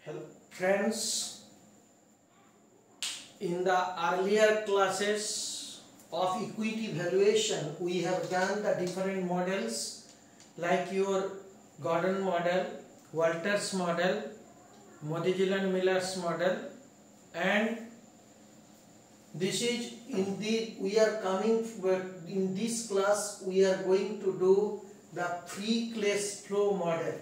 Hello friends, in the earlier classes of equity valuation we have done the different models like your Gordon model, Walters model, Modigliani and Miller's model, and this is in this class we are going to do the free cash flow model.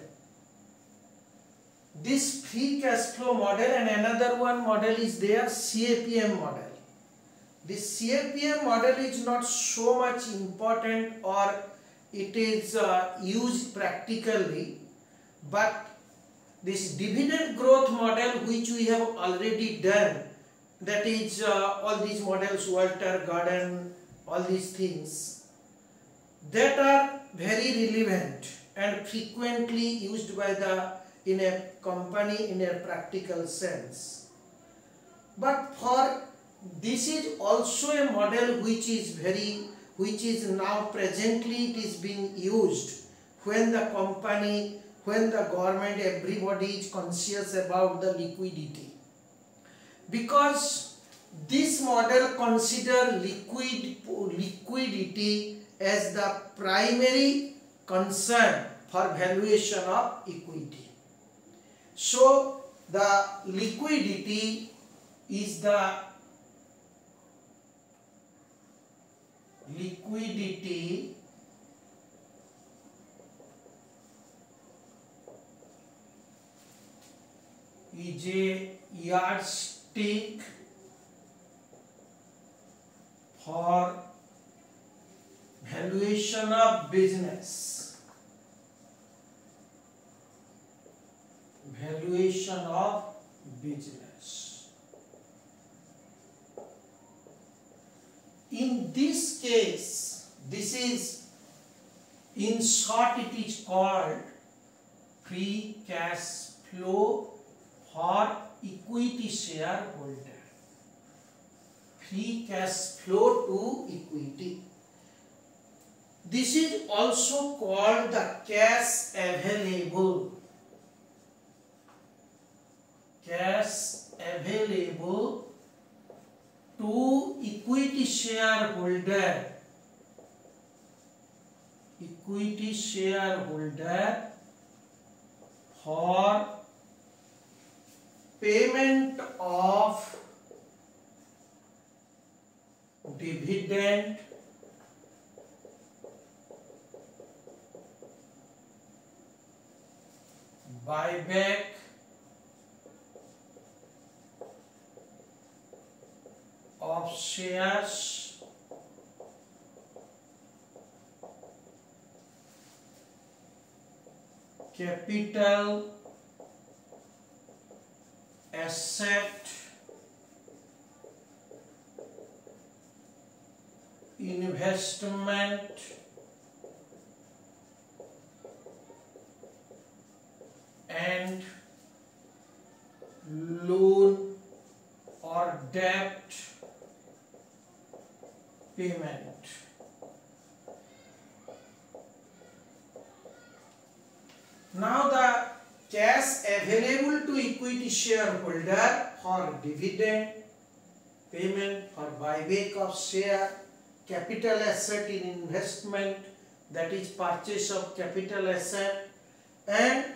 This free cash flow model and another one model is there, CAPM model. This CAPM model is not so much important or it is used practically, but this dividend growth model which we have already done, that is all these models, Walter, Gordon, all these things, that are very relevant and frequently used by in a company in a practical sense. But for this is also a model which is now presently it is being used when the company, when the government, everybody is conscious about the liquidity, because this model consider liquidity as the primary concern for valuation of equity. So the liquidity is the is a yardstick for valuation of business. Valuation of business. In this case, this is, in short, it is called free cash flow for equity shareholder. Free cash flow to equity. This is also called the cash available. Cash available to equity shareholder. Equity shareholder for payment of dividend, buyback, of shares, capital asset, investment, and loan or debt payment. Now the cash available to equity shareholder for dividend payment, for buyback of share, capital asset in investment, that is purchase of capital asset, and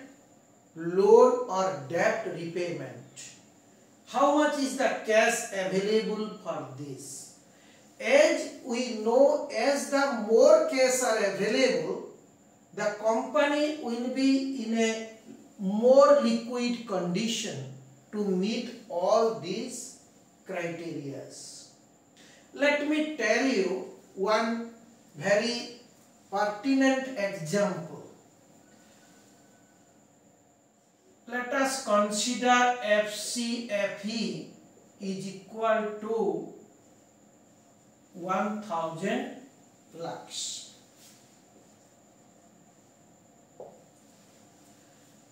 loan or debt repayment. How much is the cash available for this? As we know, as the more cash are available, the company will be in a more liquid condition to meet all these criteria. Let me tell you one very pertinent example. Let us consider Fcfe is equal to 1000 lakhs,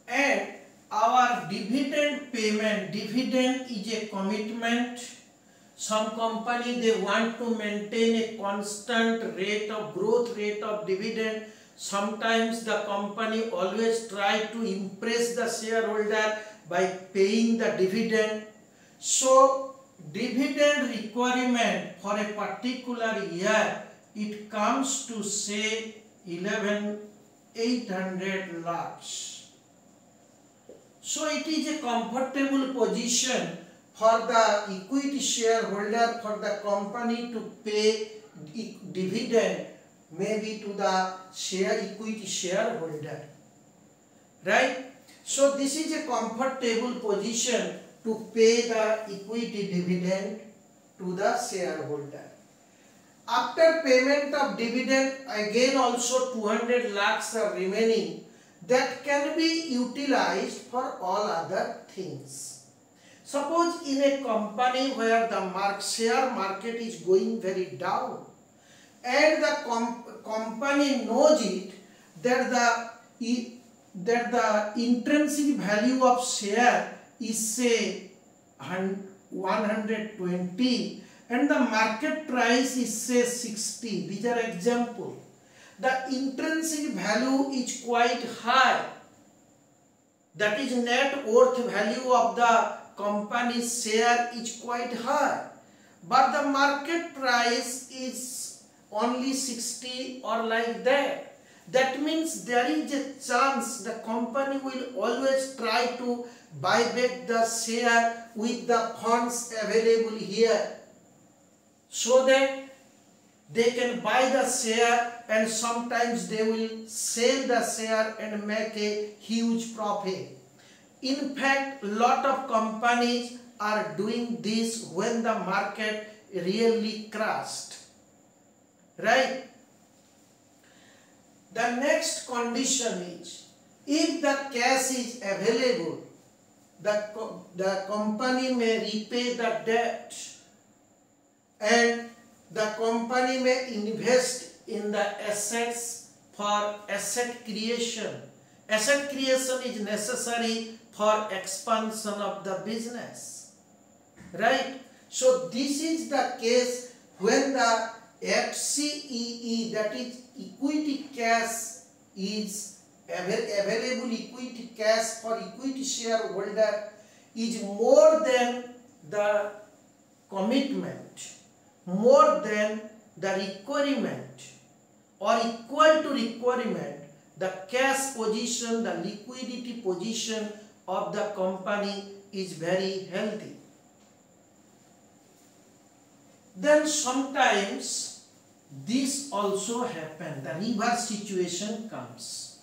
and our dividend payment, dividend is a commitment. Some company they want to maintain a constant rate of growth rate of dividend. Sometimes the company always try to impress the shareholder by paying the dividend. So dividend requirement for a particular year, it comes to say 11,800 lakhs. So it is a comfortable position for the equity shareholder, for the company to pay dividend maybe to the equity shareholder, right? So this is a comfortable position to pay the equity dividend to the shareholder. After payment of dividend, again also 200 lakhs are remaining that can be utilized for all other things. Suppose in a company where the share market is going very down and the company knows it that the intrinsic value of share is say 120 and the market price is say 60. These are example. The intrinsic value is quite high. That is net worth value of the company's share is quite high. But the market price is only 60 or like that. That means there is a chance the company will always try to buy back the share with the funds available here, so that they can buy the share and sometimes they will sell the share and make a huge profit. In fact, a lot of companies are doing this when the market really crashed, right? The next condition is, if the cash is available, the company may repay the debt and the company may invest in the assets for asset creation. Asset creation is necessary for expansion of the business, right? So this is the case when the Fcfe, that is equity cash, is available equity cash for equity shareholder is more than the commitment, more than the requirement or equal to requirement. The cash position, the liquidity position of the company is very healthy. Then sometimes this also happens, the reverse situation comes.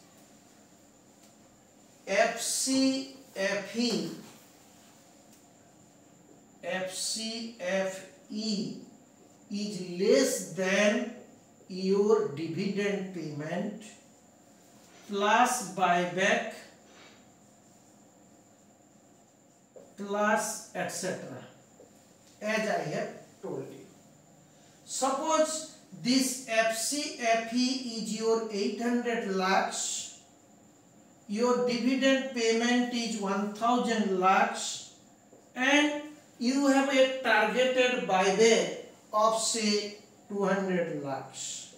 Fcfe is less than your dividend payment plus buyback plus etc. as I have told you. Suppose this Fcfe is your 800 lakhs, your dividend payment is 1000 lakhs and you have a targeted buyback of say 200 lakhs.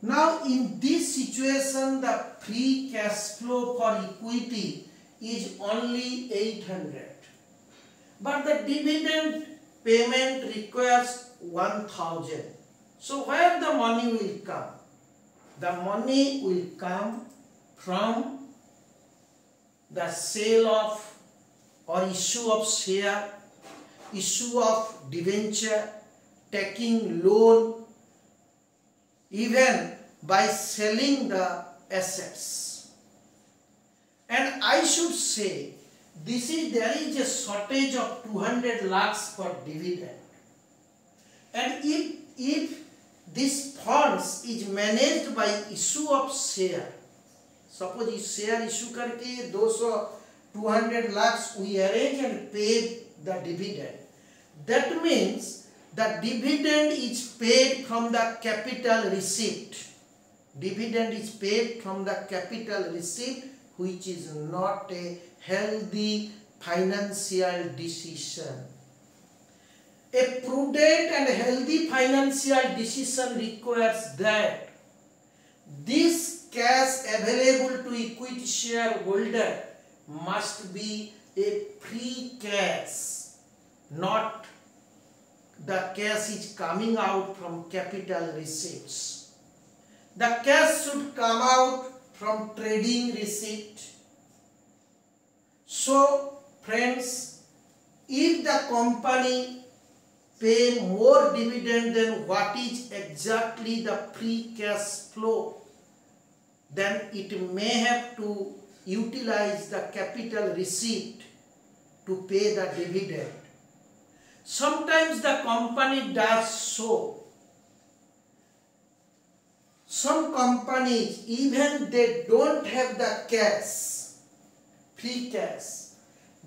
Now in this situation the free cash flow for equity is only 800, but the dividend payment requires 1000. So where the money will come? The money will come from the sale of or issue of share, issue of debenture, taking loan, even by selling the assets. And I should say, there is a shortage of 200 lakhs for dividend. And if this funds is managed by issue of share, suppose इस share issue करके 200 lakhs we arrange and pay the dividend. That means the dividend is paid from the capital receipt. Dividend is paid from the capital receipt, which is not a healthy financial decision. A prudent and healthy financial decision requires that this cash available to equity shareholder must be a free cash, not the cash is coming out from capital receipts. The cash should come out from trading receipt. So friends, if the company pay more dividend than what is exactly the free cash flow, then it may have to utilize the capital receipt to pay the dividend. Sometimes the company does so. Some companies, even they don't have the cash, free cash,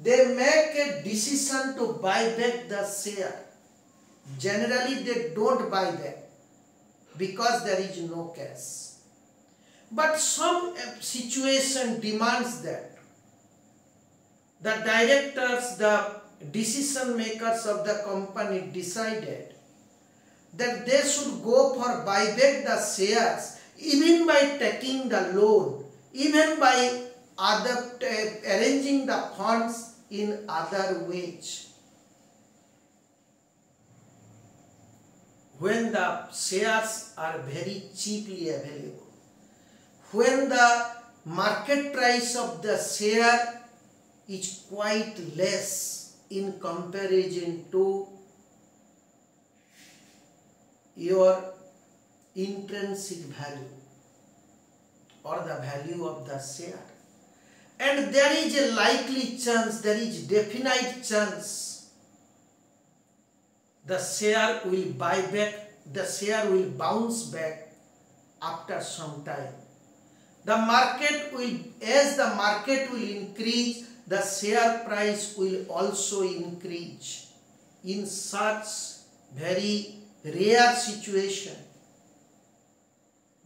they make a decision to buy back the share. Generally they don't buy back because there is no cash. But some situation demands that the directors, the decision makers of the company decided that they should go for buyback the shares, even by taking the loan, even by arranging the funds in other ways. When the shares are very cheaply available, when the market price of the share is quite less in comparison to your intrinsic value or the value of the share, and there is a likely chance, there is definite chance the share will buy back, the share will bounce back after some time. The market will, as the market will increase, the share price will also increase. In such very rare situation,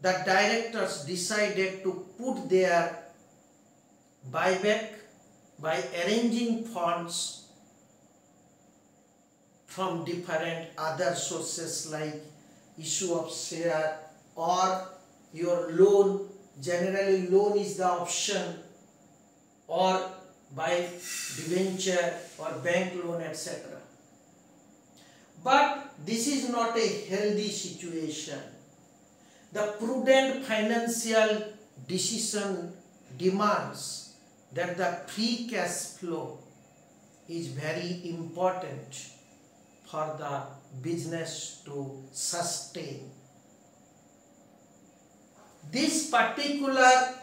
the directors decided to put their buyback by arranging funds from different other sources like issue of share or your loan. Generally loan is the option, or by debenture or bank loan, etc. But this is not a healthy situation. The prudent financial decision demands that the free cash flow is very important for the business to sustain. This particular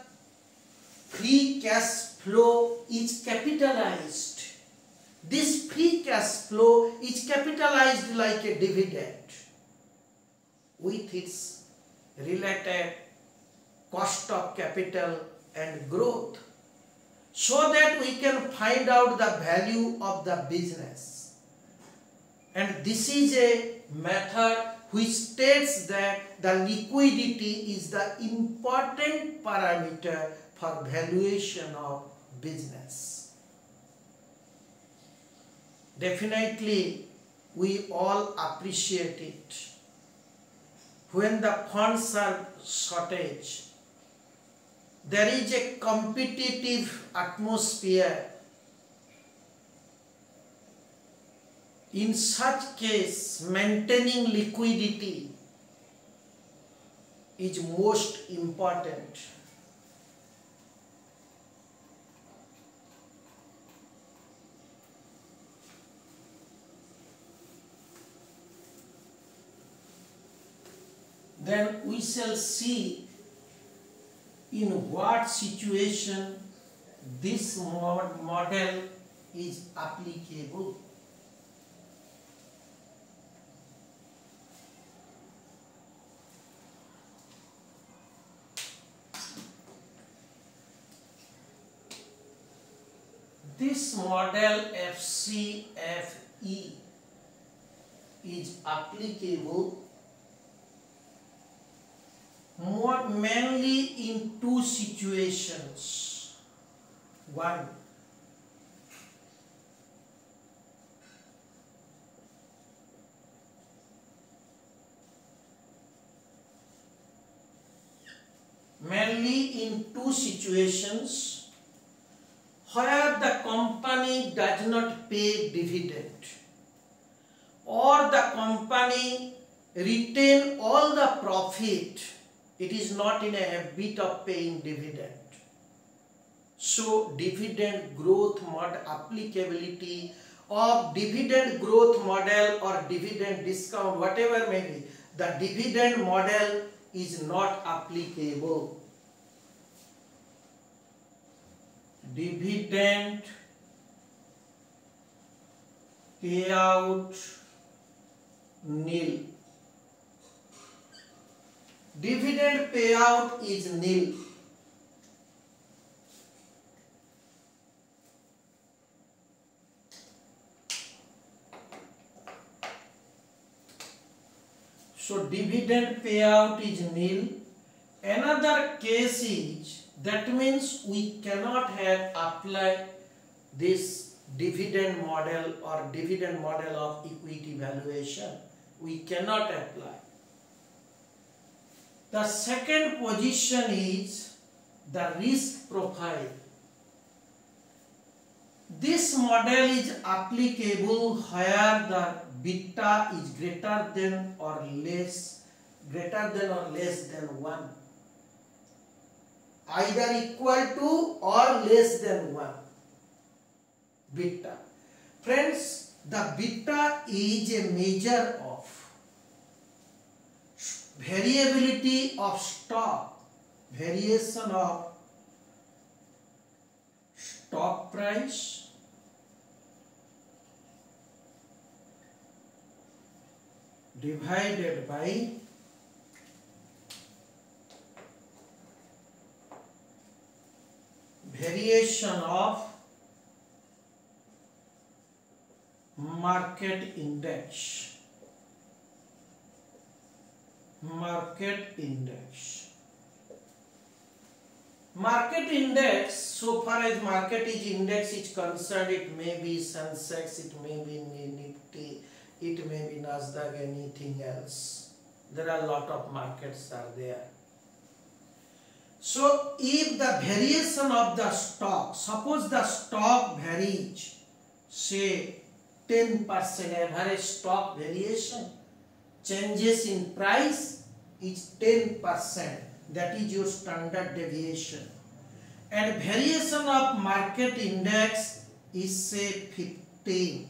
free cash flow is capitalized. This free cash flow is capitalized like a dividend with its related cost of capital and growth, so that we can find out the value of the business. And this is a method which states that the liquidity is the important parameter for valuation of business. Definitely, we all appreciate it. When the funds are shortage, there is a competitive atmosphere. In such case, maintaining liquidity is most important. Then we shall see in what situation this model is applicable. This model Fcfe is applicable mainly in two situations. One, where the company does not pay dividend or the company retain all the profit, it is not in a habit of paying dividend. So dividend growth model, applicability of dividend growth model or dividend discount, whatever may be, the dividend model is not applicable. Dividend payout nil. Dividend payout is nil. So dividend payout is nil. Another case is, that means we cannot have applied this dividend model or dividend model of equity valuation. We cannot apply. The second position is the risk profile. This model is applicable where the beta is greater than or less than 1. Either equal to or less than 1. Beta. Friends, the beta is a measure of variability of stock, variation of stock price divided by variation of market index. Market index. Market index, so far as market index is concerned, it may be Sensex, it may be Nifty, it may be Nasdaq, anything else. There are a lot of markets are there. So if the variation of the stock, suppose the stock varies, say 10% average stock variation, changes in price is 10%, that is your standard deviation, and variation of market index is say 15,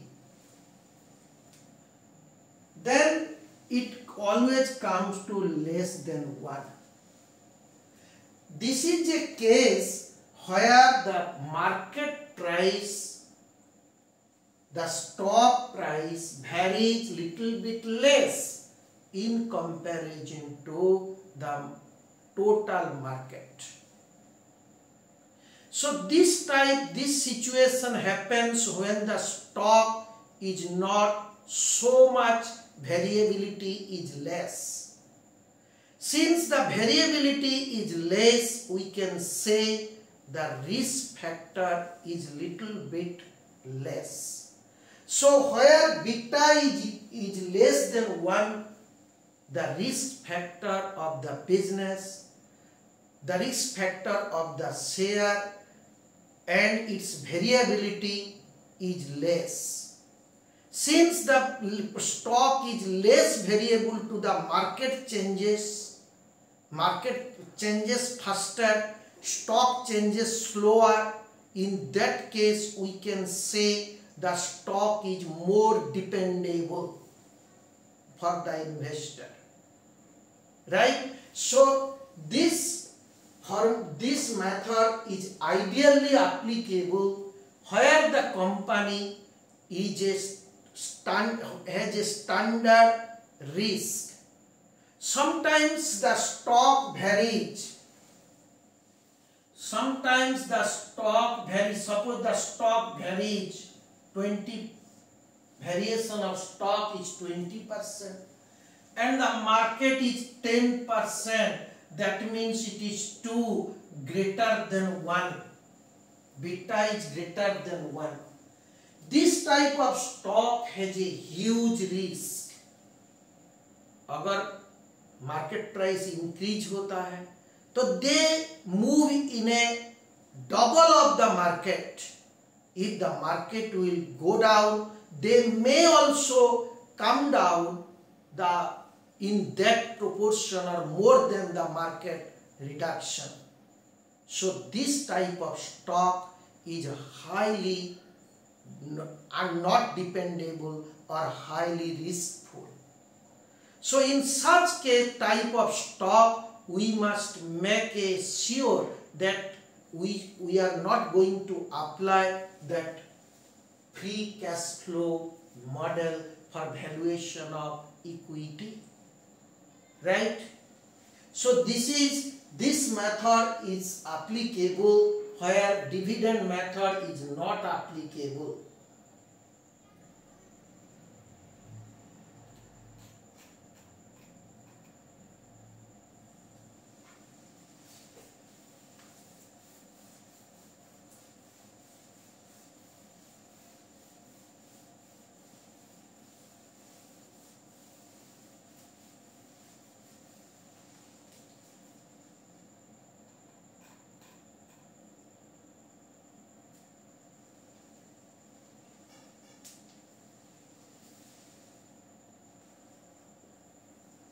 then it always comes to less than 1. This is a case where the market price, the stock price varies little bit less in comparison to the total market. So this situation happens when the stock is not so much, variability is less. Since the variability is less, we can say the risk factor is little bit less. So where beta is less than 1, the risk factor of the business, the risk factor of the share and its variability is less. Since the stock is less variable to the market changes faster, stock changes slower, in that case we can say the stock is more dependable for the investor. Right? So this method is ideally applicable where the company has a standard risk. Sometimes the stock varies. Suppose the stock varies 20, variation of stock is 20%. And the market is 10%, that means it is 2 greater than 1. Beta is greater than 1. This type of stock has a huge risk. अगर market price increase होता है, तो they move in a double of the market. if the market will go down, they may also come down in that proportion or more than the market reduction. So this type of stock is highly not dependable or highly riskful. So in such type of stock, we must make sure that we are not going to apply that free cash flow model for valuation of equity, right? So this method is applicable where dividend method is not applicable.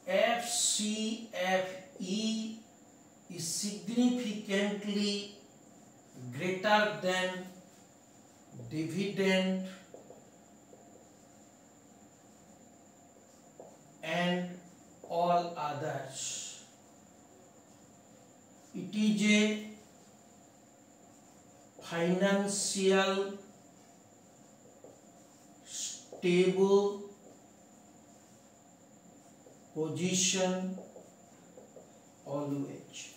Fcfe is significantly greater than dividend and all others. It is a financial stable position always.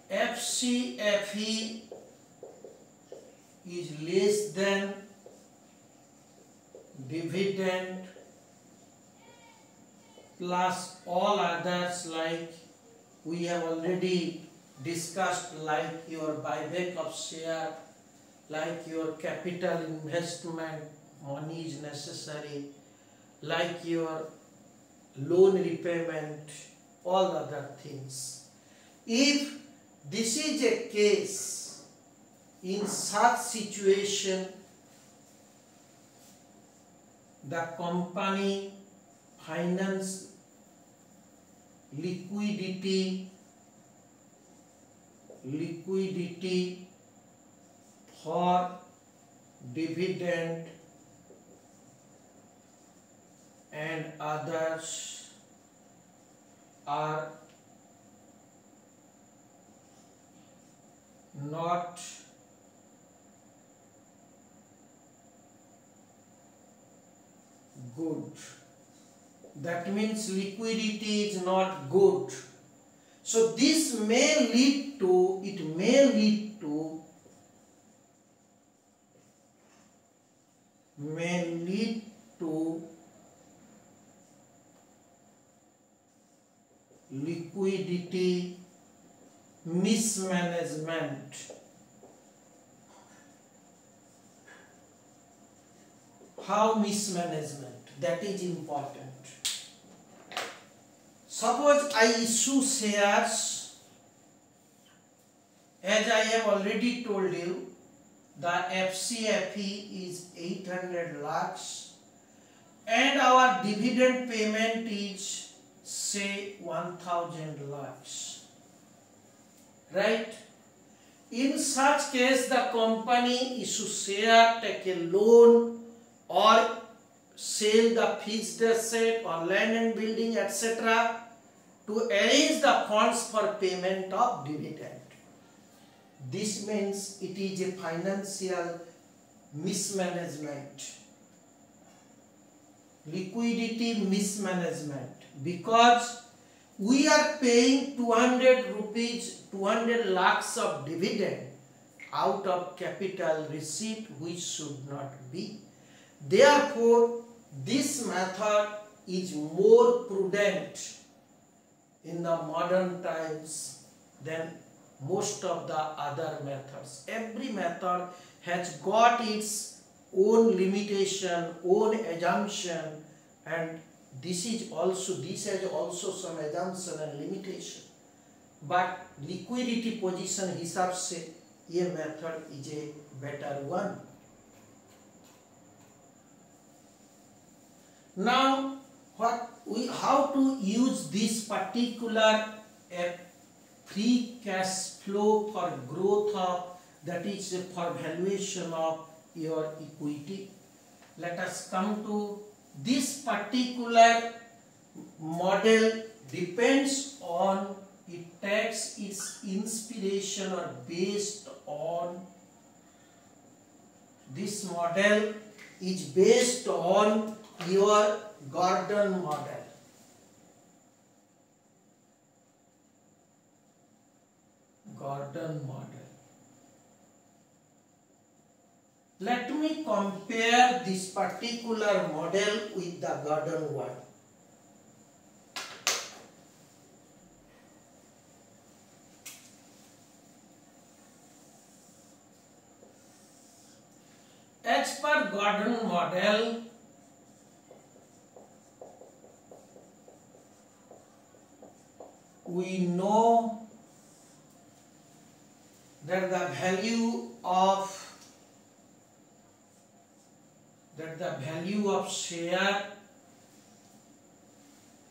Fcfe is less than dividend plus all others, like we have already discussed, like your buyback of share, like your capital investment money is necessary, like your loan repayment, all other things. If this is a case, in such situation, the company finance liquidity for dividend and others are not good. That means liquidity is not good. So this may lead to, liquidity mismanagement. How mismanagement? That is important. Suppose I issue shares, as I have already told you, the Fcfe is 800 lakhs and our dividend payment is say 1000 lakhs, right? In such case, the company issue share, take a loan or sell the fixed asset or land and building, etc. to arrange the funds for payment of dividend. This means it is a financial mismanagement, liquidity mismanagement, because we are paying 200 lakhs of dividend out of capital receipt, which should not be. Therefore, this method is more prudent in the modern times than most of the other methods. Every method has got its own limitation, own assumption, and this has also some assumption and limitation. But liquidity position hisab se ye method is a better one. Now, how to use this particular free cash flow for growth of, that is for valuation of your equity. Let us come to this particular model. Depends on, it takes its inspiration or based on, this model is based on your Gordon model. Gordon model. Let me compare this particular model with the Gordon one. As per Gordon model, we know that the value of share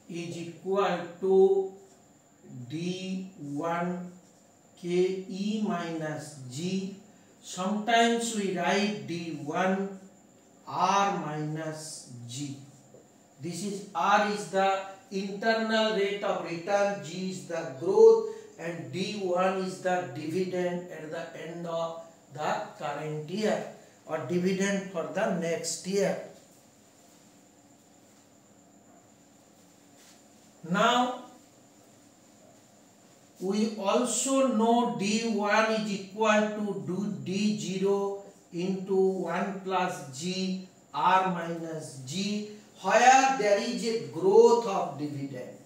is equal to D1 KE minus G. Sometimes we write D1 R minus G. This is R is the internal rate of return, G is the growth, and D1 is the dividend at the end of the current year, or dividend for the next year. Now, we also know D1 is equal to D0 into 1 plus G R minus G, where there is a growth of dividend.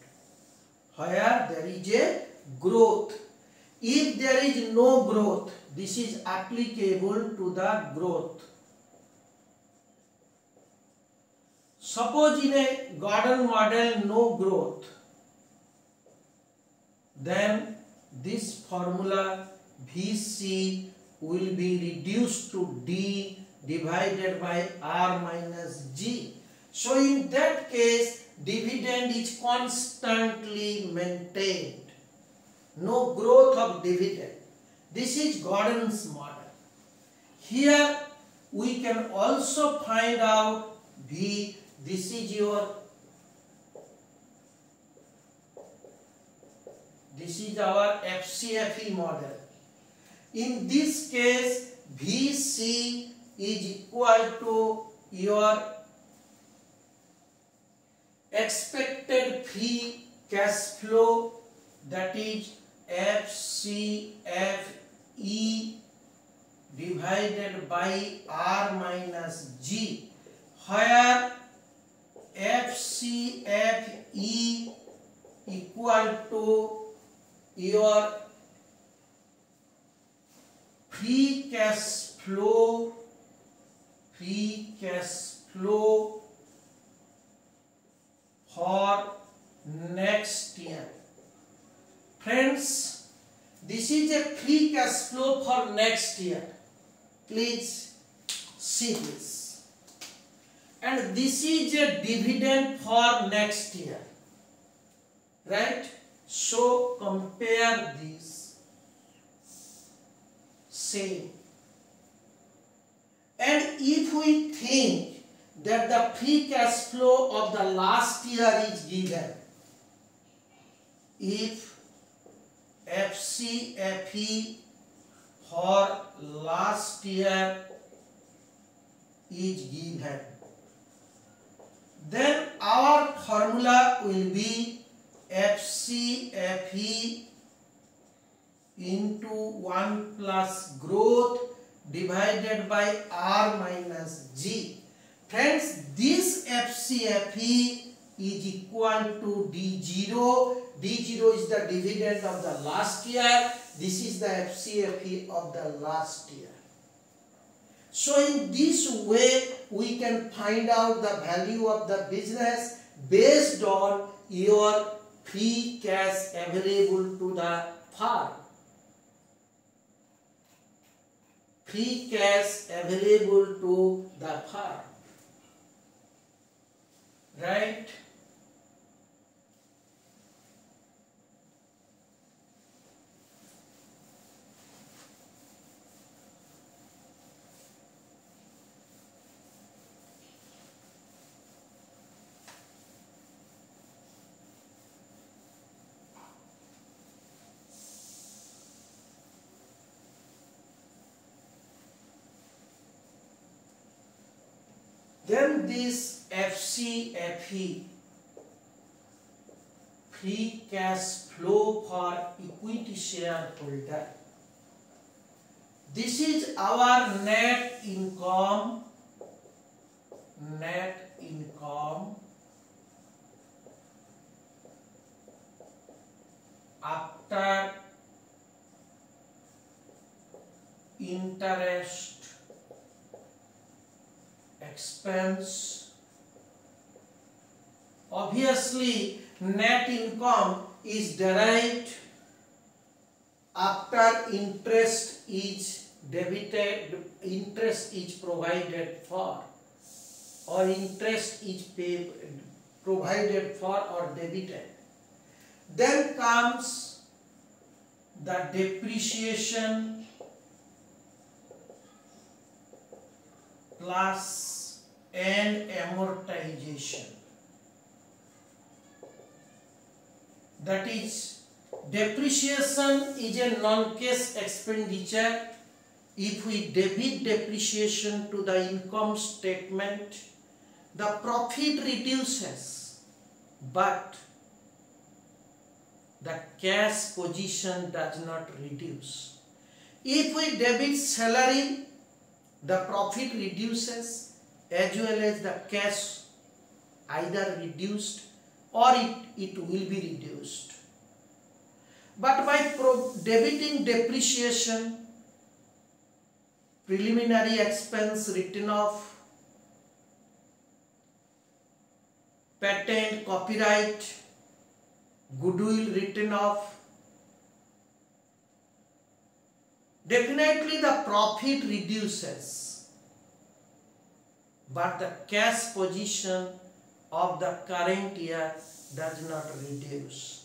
Where there is a growth. If there is no growth, this is applicable to the growth. Suppose in a Gordon model no growth, then this formula Vc will be reduced to D divided by R minus G. So in that case, dividend is constantly maintained. No growth of dividend. This is Gordon's model. Here we can also find out V. This is our Fcfe model. In this case, Vc is equal to your expected free cash flow, that is Fcfe divided by R minus G, where Fcfe equal to your free cash flow for next year. Friends, this is a free cash flow for next year. Please see this. And this is a dividend for next year. Right? So compare this. Same. And if we think that the free cash flow of the last year is given, if Fcfe for last year is given, then our formula will be Fcfe into 1 plus growth divided by R minus G. Friends, this Fcfe is equal to D0. D0 is the dividend of the last year. This is the Fcfe of the last year. So in this way, we can find out the value of the business based on your free cash available to the firm. Free cash available to the firm. right? Then this Fcfe, free cash flow for equity shareholder. This is our net income after interest expense. Obviously, net income is derived after interest is debited, interest is provided for, or interest is paid, provided for or debited. Then comes the depreciation plus and amortization. That is, depreciation is a non-cash expenditure. If we debit depreciation to the income statement, the profit reduces, but the cash position does not reduce. If we debit salary, the profit reduces as well as the cash either reduced or it will be reduced. But by debiting depreciation, preliminary expense written off, patent, copyright, goodwill written off, definitely the profit reduces, but the cash position of the current year does not reduce.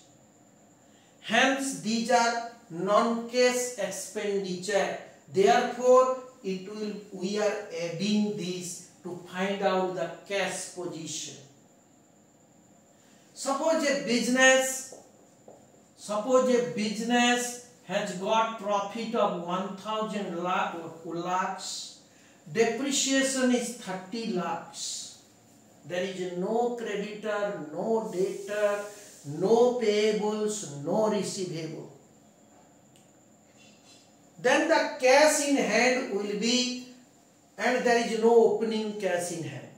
Hence, these are non-cash expenditure. Therefore, we are adding this to find out the cash position. Suppose a business has got profit of 1,000 lakhs, depreciation is 30 lakhs. There is no creditor, no debtor, no payables, no receivable. Then the cash in hand will be, and there is no opening cash in hand.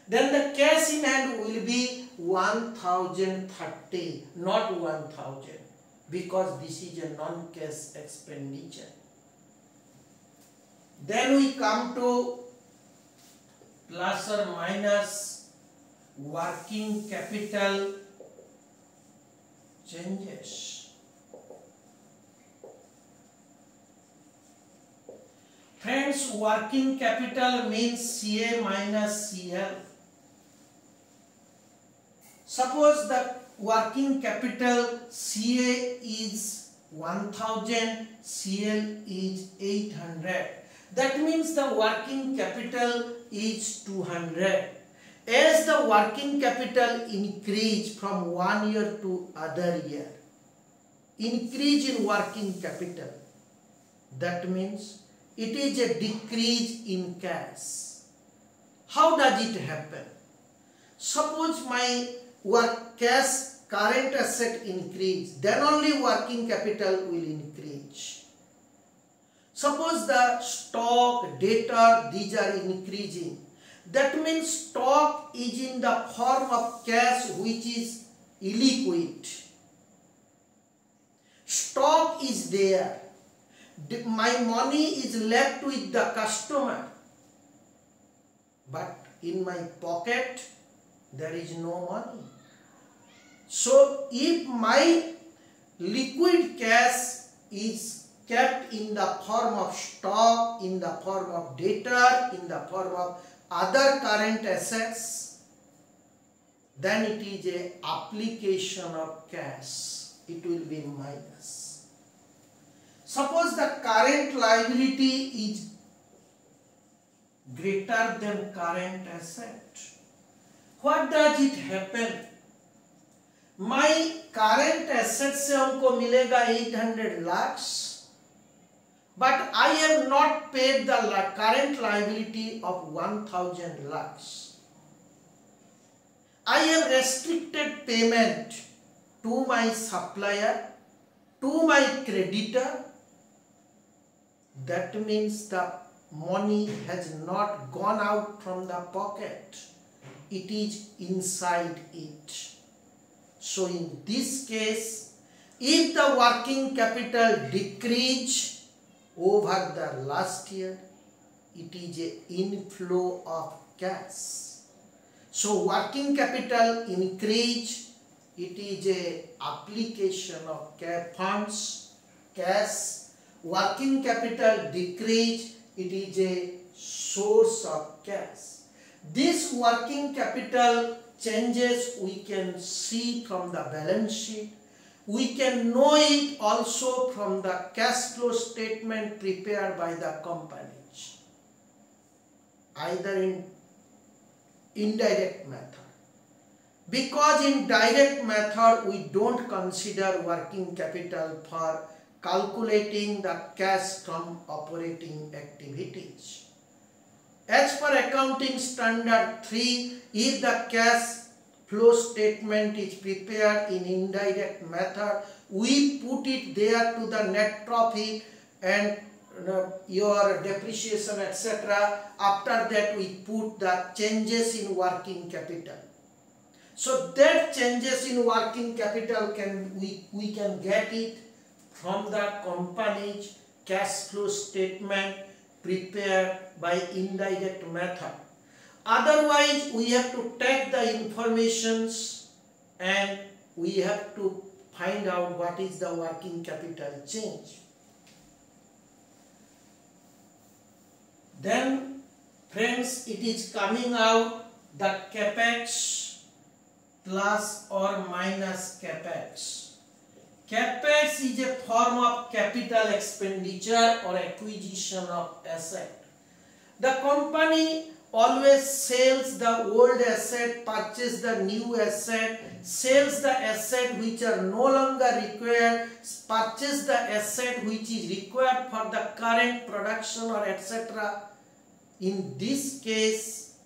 Then the cash in hand will be 1,030, not 1,000, because this is a non-cash expenditure. Then we come to plus or minus working capital changes. Friends, working capital means CA minus CL. Suppose the working capital CA is 1,000, CL is 800. That means the working capital is 200. As the working capital increase from one year to other year, increase in working capital, that means it is a decrease in cash. How does it happen? Suppose my cash current asset increase, then only working capital will increase. Suppose the stock, debtor, these are increasing. That means stock is in the form of cash which is illiquid. Stock is there. My money is left with the customer. But in my pocket, there is no money. So if my liquid cash is kept in the form of stock, in the form of debtor, in the form of other current assets, then it is a application of cash. It will be minus. Suppose the current liability is greater than current asset. What does it happen? My current asset से हमको मिलेगा 800 lakhs, but I have not paid the current liability of 1000 lakhs. I have restricted payment to my supplier, to my creditor. That means the money has not gone out from the pocket. It is inside it. So in this case, if the working capital decrease over the last year, it is an inflow of cash. So working capital increase, it is a application of funds, cash. Working capital decrease, it is a source of cash. This working capital changes we can see from the balance sheet. We can know it also from the cash flow statement prepared by the companies, either in indirect method. Because in direct method we don't consider working capital for calculating the cash from operating activities. As per accounting standard 3, if the cash flow statement is prepared in indirect method, we put it there to the net profit and your depreciation, etc. After that we put the changes in working capital. So that changes in working capital we can get it from the company's cash flow statement prepared by indirect method. Otherwise, we have to take the informations and we have to find out what is the working capital change. Then, friends, it is coming out the capex plus or minus capex. Capex is a form of capital expenditure or acquisition of asset. The company always sells the old asset, purchase the new asset, sells the asset which are no longer required, purchase the asset which is required for the current production or etc. In this case,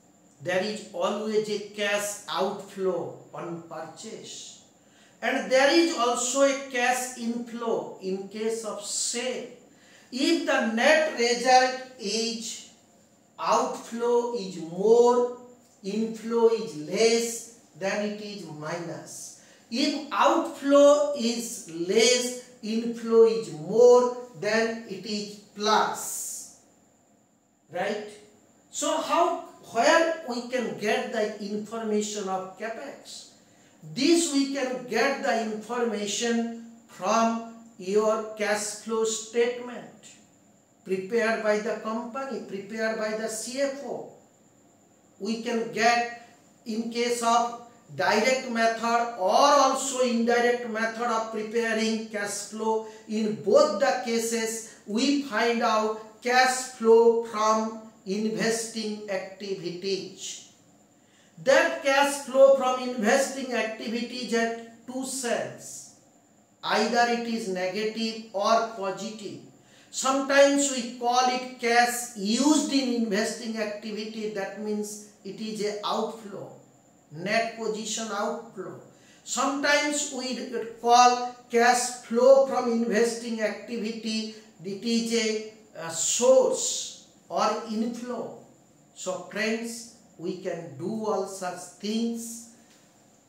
there is always a cash outflow on purchase. And there is also a cash inflow in case of sale. If the net result is outflow is more, inflow is less, then it is minus. If outflow is less, inflow is more, then it is plus. Right? So where we can get the information of capex? This we can get the information from your cash flow statement prepared by the company, prepared by the CFO. We can get in case of direct method or also indirect method of preparing cash flow. In both the cases, we find out cash flow from investing activities. That cash flow from investing activities has two sides. Either it is negative or positive. Sometimes we call it cash used in investing activity. That means it is a outflow, net position outflow. Sometimes we call cash flow from investing activity. It is a source or inflow. So friends, we can do all such things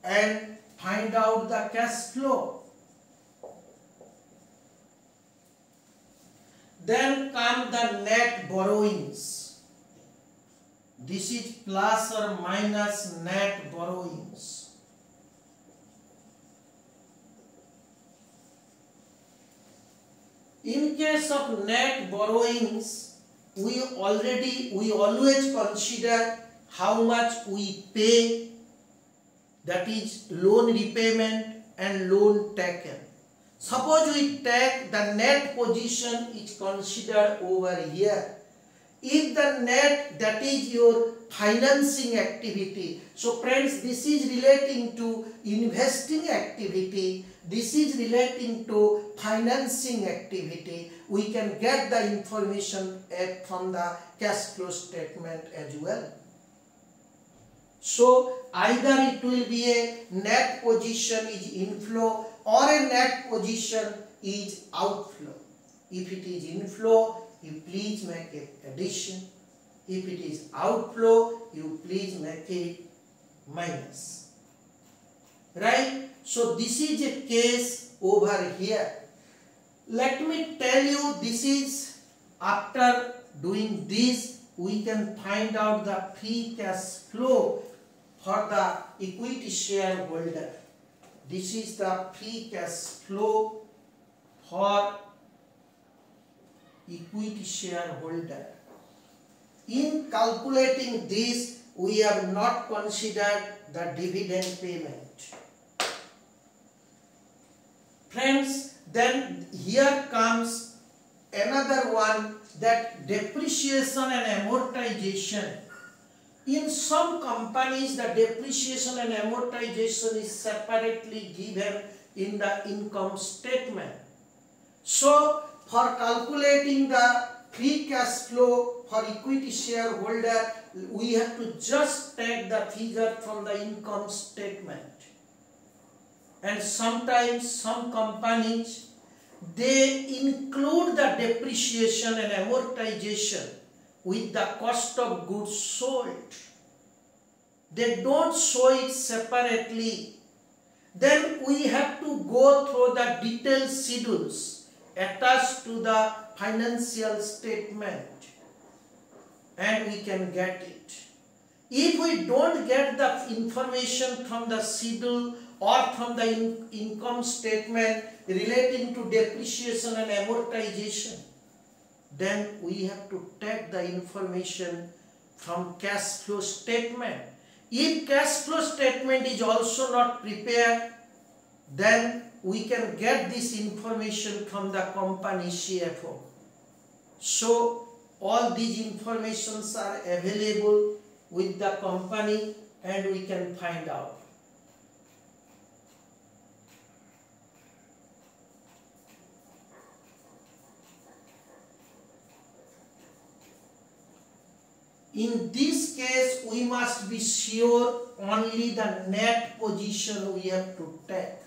and find out the cash flow. Then come the net borrowings. This is plus or minus net borrowings. In case of net borrowings, we always consider how much we pay that is loan repayment and loan taken. Suppose we take the net position is considered over here. If the net, that is your financing activity. So friends, this is relating to investing activity. This is relating to financing activity. We can get the information from the cash flow statement as well. So either it will be a net position is inflow or a net position is outflow. If it is inflow, you please make it addition. If it is outflow, you please make it minus. Right? So this is a case over here. Let me tell you, this is after doing this, we can find out the free cash flow for the equity shareholder. This is the free cash flow for equity shareholder. In calculating this, we have not considered the dividend payment. Friends, then here comes another one, that depreciation and amortization. In some companies, the depreciation and amortization is separately given in the income statement. So, for calculating the free cash flow for equity shareholder, we have to just take the figure from the income statement. And sometimes some companies, they include the depreciation and amortization with the cost of goods sold. They don't show it separately. Then we have to go through the detailed schedules attached to the financial statement and we can get it. If we don't get the information from the schedule or from the income statement relating to depreciation and amortization, then we have to take the information from cash flow statement. If cash flow statement is also not prepared, then we can get this information from the company CFO. So all these informations are available with the company and we can find out. In this case, we must be sure only the net position we have to take.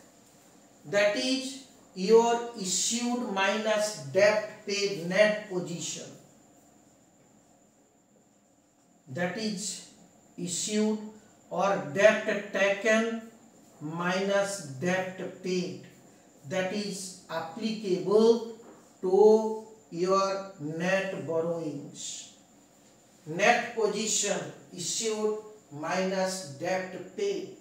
That is your issued minus debt paid net position. That is issued or debt taken minus debt paid. That is applicable to your net borrowings. Net position issued minus debt paid.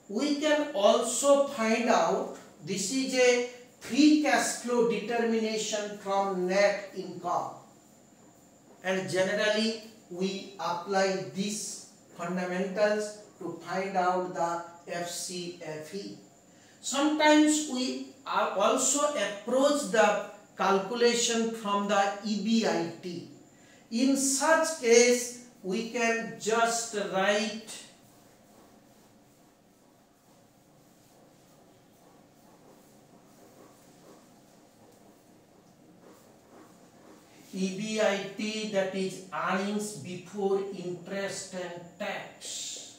We can also find out, this is a free cash flow determination from net income, and generally we apply these fundamentals to find out the Fcfe. Sometimes we also approach the calculation from the EBIT. In such case, we can just write EBIT, that is earnings before interest and tax.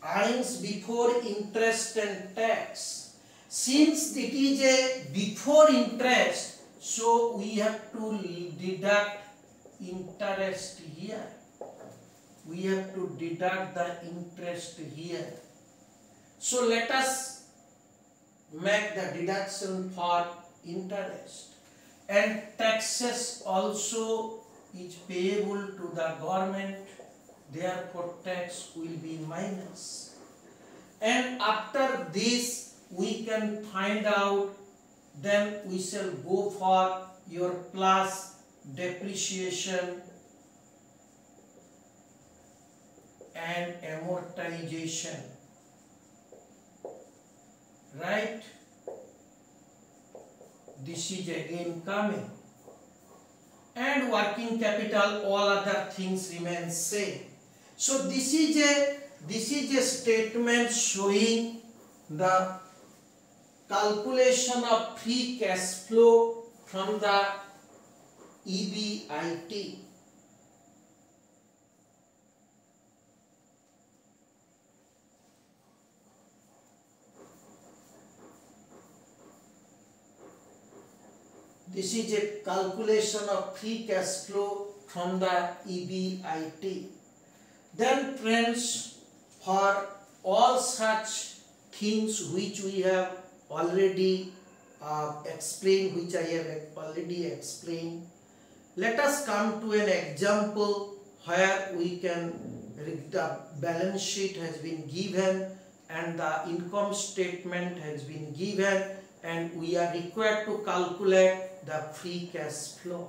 Earnings before interest and tax. Since it is a before interest, so we have to deduct interest here. We have to deduct the interest here. So let us make the deduction for interest. And taxes also is payable to the government, therefore tax will be minus. And after this we can find out, then we shall go for your plus depreciation and amortization, right? This is again coming, and working capital, all other things remain same. So this is a statement showing the calculation of free cash flow from the EBIT. This is a calculation of free cash flow from the EBIT. Then friends, for all such things which we have already explained, which I have already explained, let us come to an example where we can, the balance sheet has been given and the income statement has been given, and we are required to calculate the free cash flow.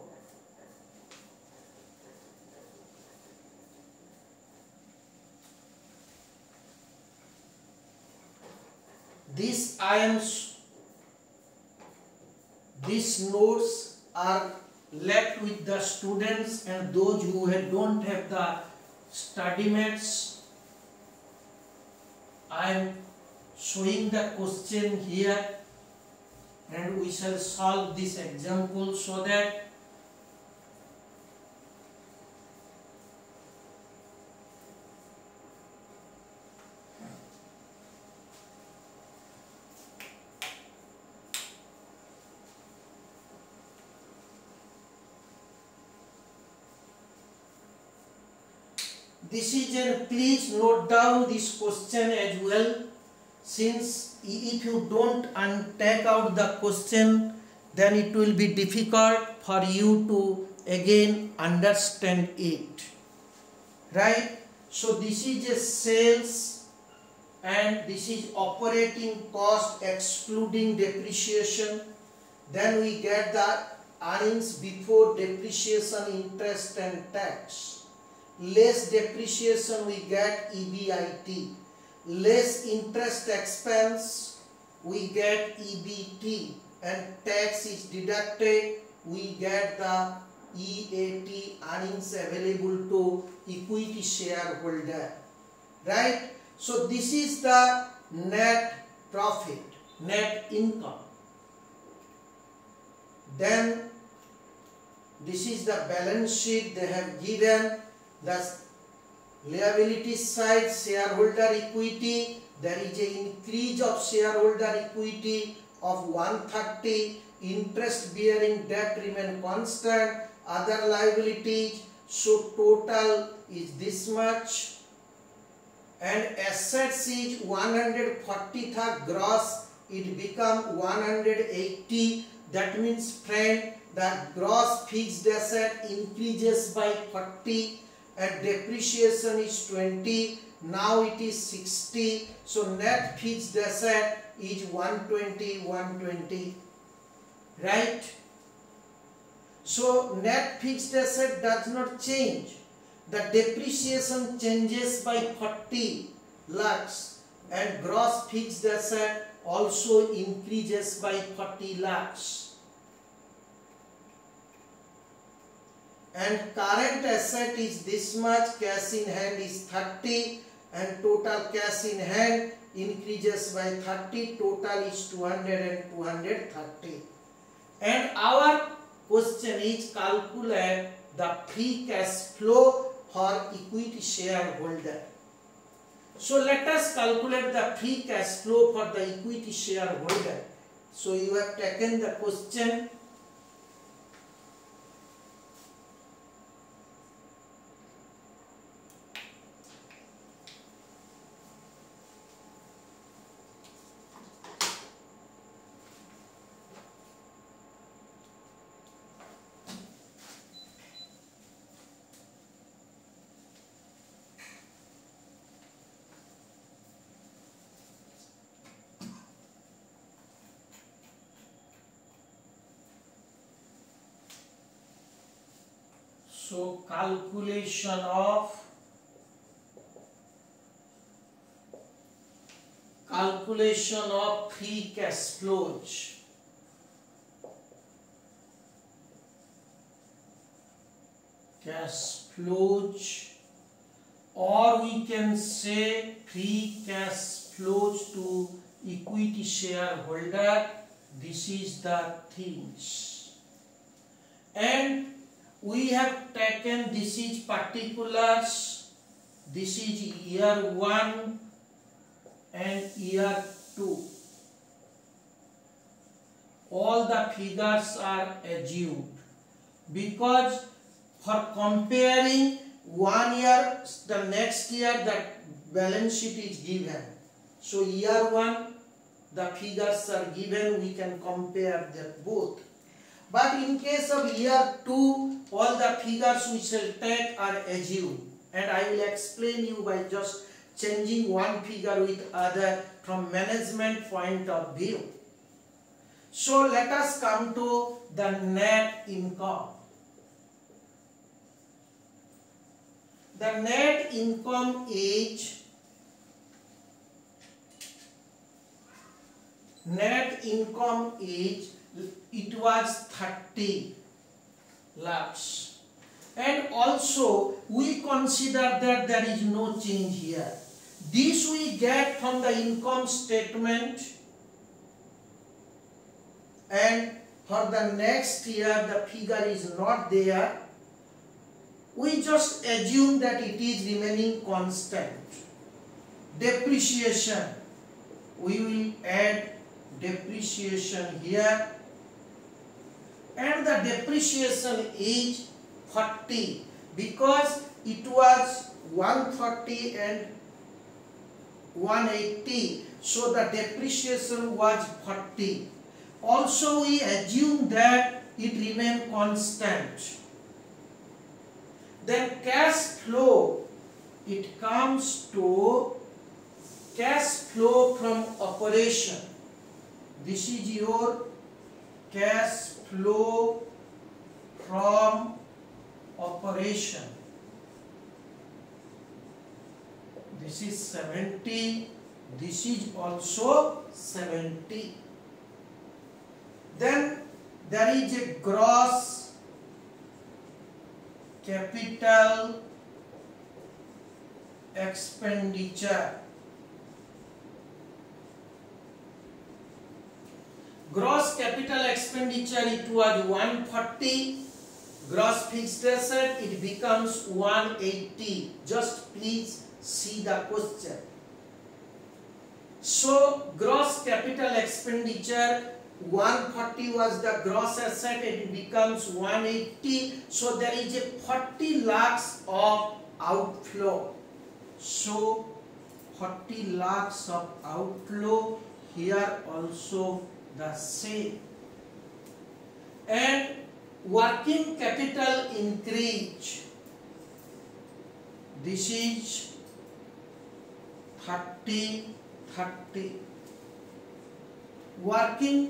These notes are left with the students and those who don't have the study mates. I am showing the question here, and we shall solve this example so that please note down this question as well, since if you don't take out the question, then it will be difficult for you to again understand it, right? So this is a sales and this is operating cost excluding depreciation. Then we get the earnings before depreciation, interest and tax. Less depreciation, we get EBIT. Less interest expense, we get EBT, and tax is deducted, we get the EAT, earnings available to equity shareholder, right? So this is the net profit, net income. Then this is the balance sheet they have given. The liability side, shareholder equity, there is an increase of shareholder equity of 130, interest bearing debt remain constant, other liabilities, so total is this much, and assets is 140 gross, it become 180, that means friend, the gross fixed asset increases by 40, and depreciation is 20, now it is 60, so net fixed asset is 120, right? So net fixed asset does not change, the depreciation changes by 40 lakhs and gross fixed asset also increases by 40 lakhs. And current asset is this much, cash in hand is 30, and total cash in hand increases by 30, total is 200 and 230. And our question is calculate the free cash flow for equity shareholder. So let us calculate the free cash flow for the equity shareholder. So you have taken the question. So calculation of calculation of free cash flows. Cash flows, or we can say free cash flows to equity shareholder. This is the things, and we have taken this is particulars. This is year 1 and year 2. All the figures are assumed because for comparing 1 year, the next year the balance sheet is given. So year 1 the figures are given, we can compare them both. But in case of year 2, all the figures we shall take are assumed, and I will explain you by just changing one figure with other from management point of view. So let us come to the net income. The net income is it was 30 lakhs, and also we consider that there is no change here. This we get from the income statement, and for the next year the figure is not there. We just assume that it is remaining constant. Depreciation, we will add depreciation here, and the depreciation is 40 because it was 140 and 180, so the depreciation was 40. Also we assume that it remained constant. Then cash flow, it comes to cash flow from operation. This is your cash flow from operation. This is 70. This is also 70. Then there is a gross capital expenditure. Gross capital expenditure, it was 140. Gross fixed asset, it becomes 180. Just please see the question. So gross capital expenditure, 140 was the gross asset, it becomes 180. So there is a 40 lakhs of outflow. So 40 lakhs of outflow, here also the same. And working capital increase, this is 30.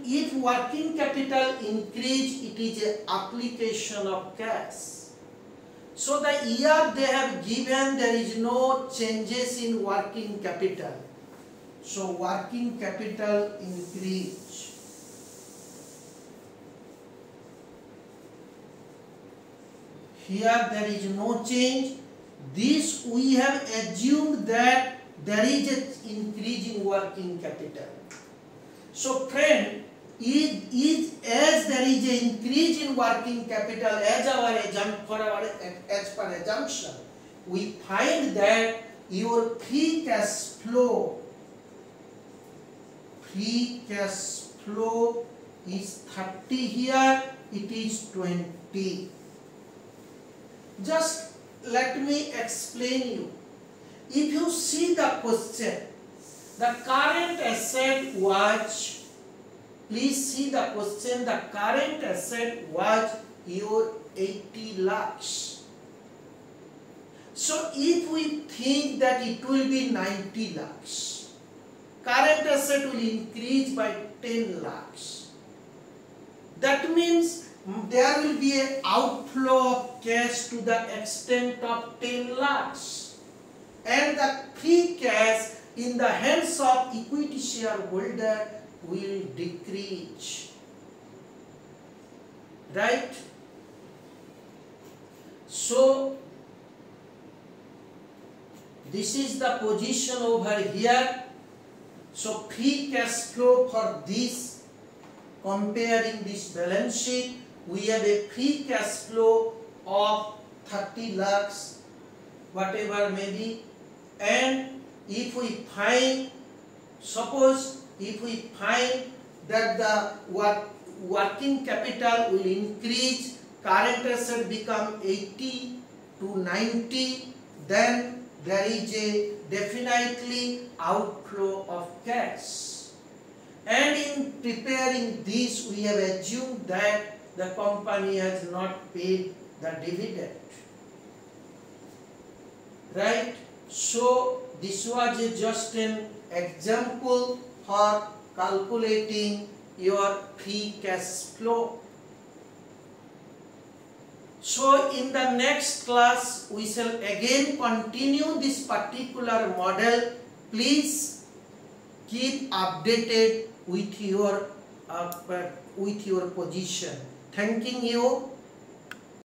If working capital increase, it is an application of cash. So the year they have given, there is no changes in working capital. So working capital increase. Here there is no change. This we have assumed that there is an increase in working capital. So friend, as there is an increase in working capital as per assumption, we find that your free cash flow is 30 here, it is 20. Just let me explain you. If you see the question, the current asset was, please see the question, the current asset was your 80 lakhs. So if we think that it will be 90 lakhs, current asset will increase by 10 lakhs. That means there will be an outflow of cash to the extent of 10 lakhs. And the free cash in the hands of equity shareholder will decrease. Right? So this is the position over here. So free cash flow for this, comparing this balance sheet, we have a free cash flow of 30 lakhs, whatever may be, and if we find, suppose if we find that the working capital will increase, current asset become 80 to 90, then there is a definitely outflow of cash. And in preparing this, we have assumed that the company has not paid the dividend. Right? So this was just an example for calculating your free cash flow. So in the next class we shall again continue this particular model. Please keep updated with your position. Thanking you.